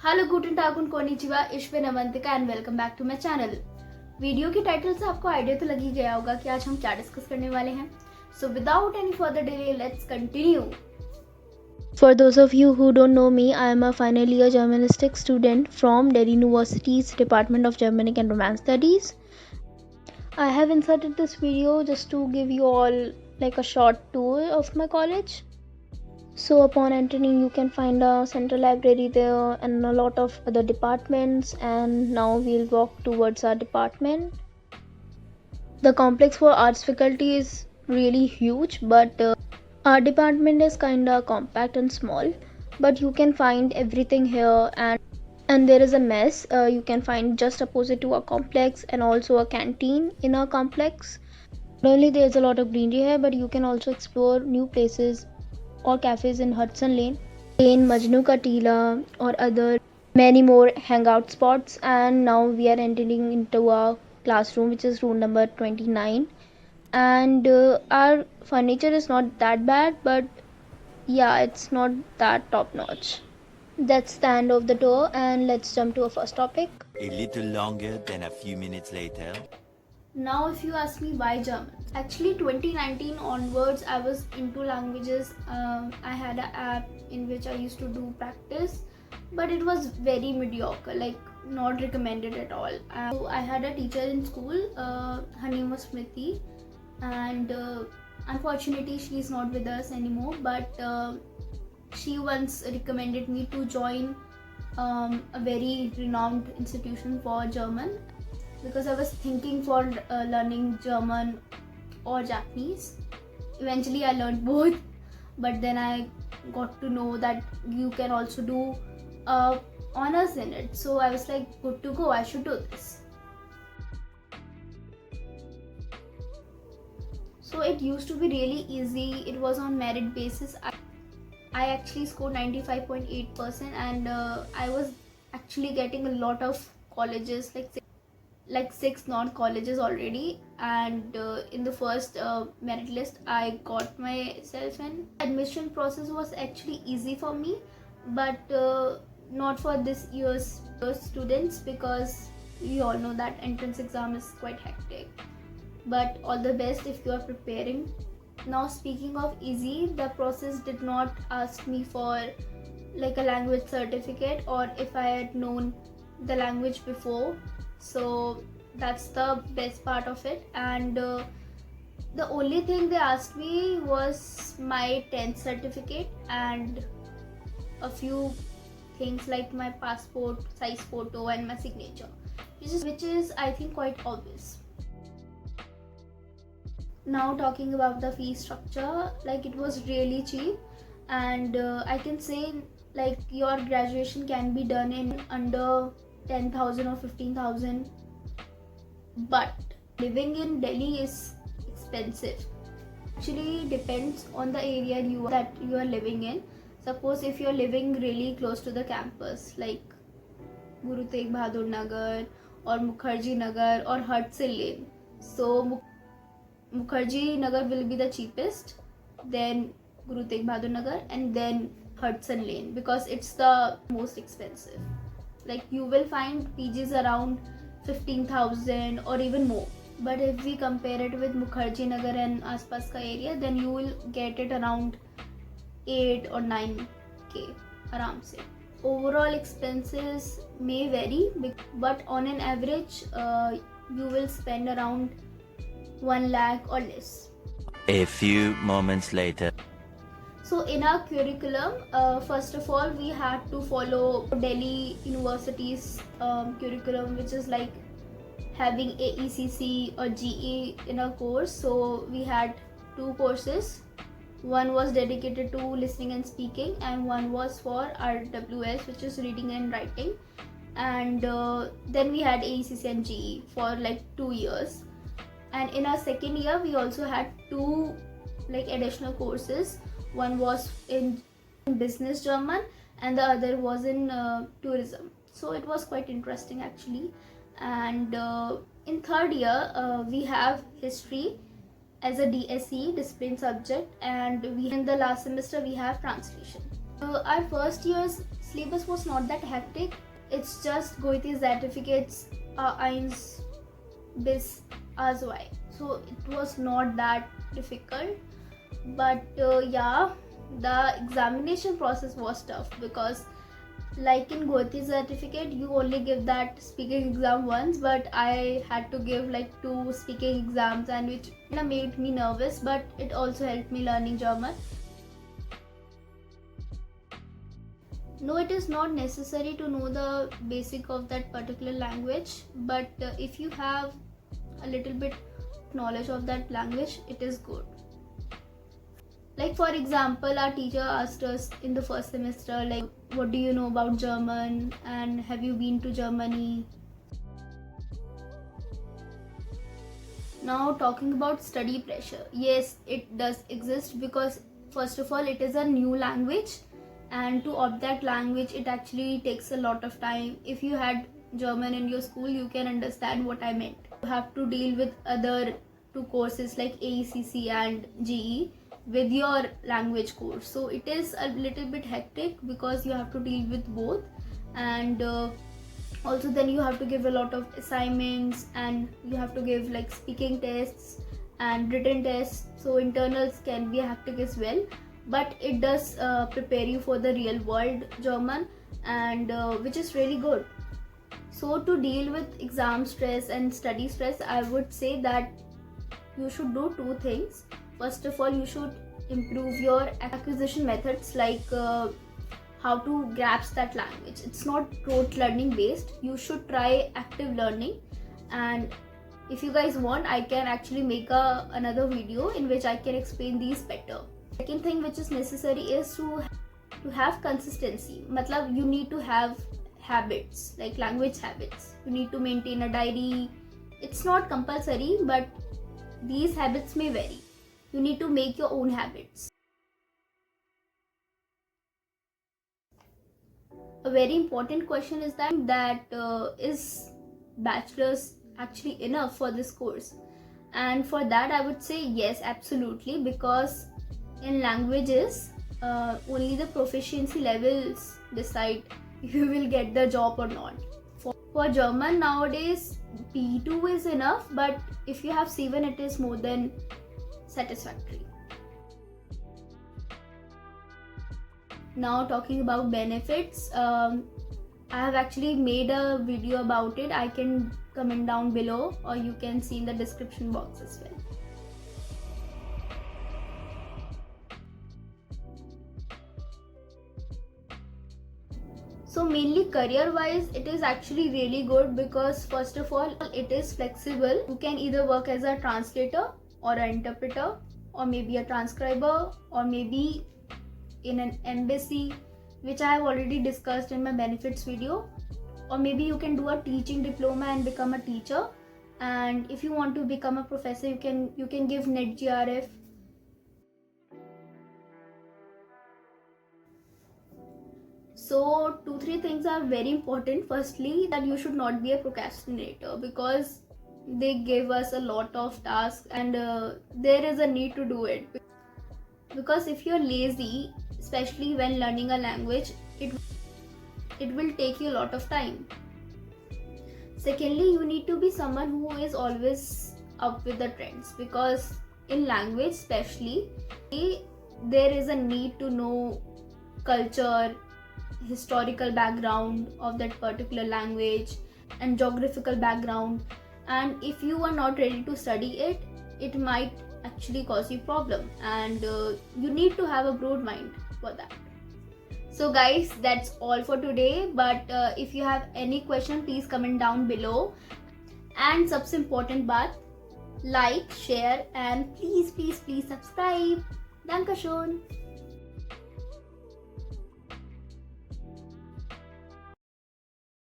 Hallo, Guten Tag und konnichiwa, ich bin Avantika and welcome back to my channel. Video की title से आपको idea तो लग ही गया होगा कि आज हम क्या डिस्कस करने वाले हैं. So without any further delay, let's continue. For those of you who don't know me, I am a final year Germanistic student from Delhi University's Department of Germanic and Romance Studies. I have inserted this video just to give you all like a short tour of my college. So upon entering, you can find a central library there and a lot of other departments, and now we'll walk towards our department. The complex for arts faculty is really huge, but our department is kinda compact and small, but you can find everything here, and there is a mess you can find just opposite to our complex, and also a canteen in our complex. Not only there's a lot of greenery here, but you can also explore new places or cafes in Hudson Lane, Majnu Ka Tila, or other many more hangout spots. And now we are entering into our classroom, which is room number 29. And our furniture is not that bad, but yeah, it's not that top notch. That's the end of the tour, and let's jump to our first topic. A little longer than a few minutes later. Now if you ask me why German, actually 2019 onwards I was into languages. I had an app in which I used to do practice, but it was very mediocre, like not recommended at all. So I had a teacher in school, her name was Smriti, and unfortunately she is not with us anymore, but she once recommended me to join a very renowned institution for German, because I was thinking for learning German or Japanese. Eventually I learned both, but then I got to know that you can also do honors in it. So I was like, good to go, I should do this. So it used to be really easy. It was on merit basis. I actually scored 95.8%, and I was actually getting a lot of colleges, like six non-colleges already, and in the first merit list I got myself in. Admission process was actually easy for me, but not for this year's students, because we all know that entrance exam is quite hectic. But all the best if you are preparing. Now speaking of easy, the process did not ask me for like a language certificate or if I had known the language before. So that's the best part of it. And the only thing they asked me was my 10th certificate and a few things like my passport size photo and my signature, which is I think quite obvious. Now talking about the fee structure, like it was really cheap, and I can say like your graduation can be done in under 10,000 or 15,000, but living in Delhi is expensive. Actually depends on the area that you are living in. Suppose if you're living really close to the campus, like Guru Tegh Bahadur Nagar or Mukherjee Nagar or Hudson Lane, so Mukherjee Nagar will be the cheapest, then Guru Tegh Bahadur Nagar, and then Hudson Lane, because it's the most expensive. Like you will find PGs around 15,000 or even more. But if we compare it with Mukherjee Nagar and Aspas ka area, then you will get it around 8 or 9k aram se. Overall expenses may vary, but on an average you will spend around 1 lakh or less. A few moments later. So in our curriculum, first of all we had to follow Delhi University's curriculum, which is like having AECC or GE in a course. So we had two courses. One was dedicated to listening and speaking, and one was for RWS, which is reading and writing. And then we had AECC and GE for like 2 years. And in our second year we also had two like additional courses. One was in business German and the other was in tourism. So it was quite interesting actually. And in third year we have history as a DSE discipline subject, and in the last semester we have translation. Our first year's syllabus was not that hectic. It's just Goethe certificates, eins bis A2. So it was not that difficult. But yeah, the examination process was tough because like in Goethe certificate you only give that speaking exam once, but I had to give like 2 speaking exams, and which made me nervous, but it also helped me learning German. No, it is not necessary to know the basic of that particular language, but if you have a little bit knowledge of that language, it is good. Like for example, our teacher asked us in the first semester, like, what do you know about German and have you been to Germany? Now talking about study pressure, yes, it does exist because first of all it is a new language, and to opt that language it actually takes a lot of time. If you had German in your school, you can understand what I meant. You have to deal with other 2 courses like AECC and GE with your language course, so it is a little bit hectic because you have to deal with both, and also then you have to give a lot of assignments, and you have to give like speaking tests and written tests, so internals can be hectic as well, but it does prepare you for the real world German, and which is really good. So to deal with exam stress and study stress, I would say that you should do 2 things. First of all, you should improve your acquisition methods, like how to grasp that language. It's not rote learning based. You should try active learning, and if you guys want, I can actually make another video in which I can explain these better. Second thing which is necessary is to have consistency. Matlab, you need to have habits, like language habits. You need to maintain a diary. It's not compulsory, but these habits may vary. You need to make your own habits. A very important question is that is bachelor's actually enough for this course? And for that I would say yes, absolutely, because in languages only the proficiency levels decide if you will get the job or not. For German nowadays B2 is enough, but if you have C1 it is more than satisfactory. Now talking about benefits, I have actually made a video about it. I can comment down below, or you can see in the description box as well. So mainly career wise it is actually really good because first of all it is flexible. You can either work as a translator or an interpreter, or maybe a transcriber, or maybe in an embassy, which I have already discussed in my benefits video, or maybe you can do a teaching diploma and become a teacher, and if you want to become a professor you can give net GRF. So 2-3 things are very important. Firstly, that you should not be a procrastinator, because they give us a lot of tasks, and there is a need to do it, because if you're lazy, especially when learning a language, it will take you a lot of time. Secondly, you need to be someone who is always up with the trends, because in language especially there is a need to know culture, historical background of that particular language, and geographical background, and if you are not ready to study it, it might actually cause you problem, and you need to have a broad mind for that. So guys, that's all for today, but if you have any question, please comment down below, and सबसे important बात, like, share and please subscribe. Dankeschön.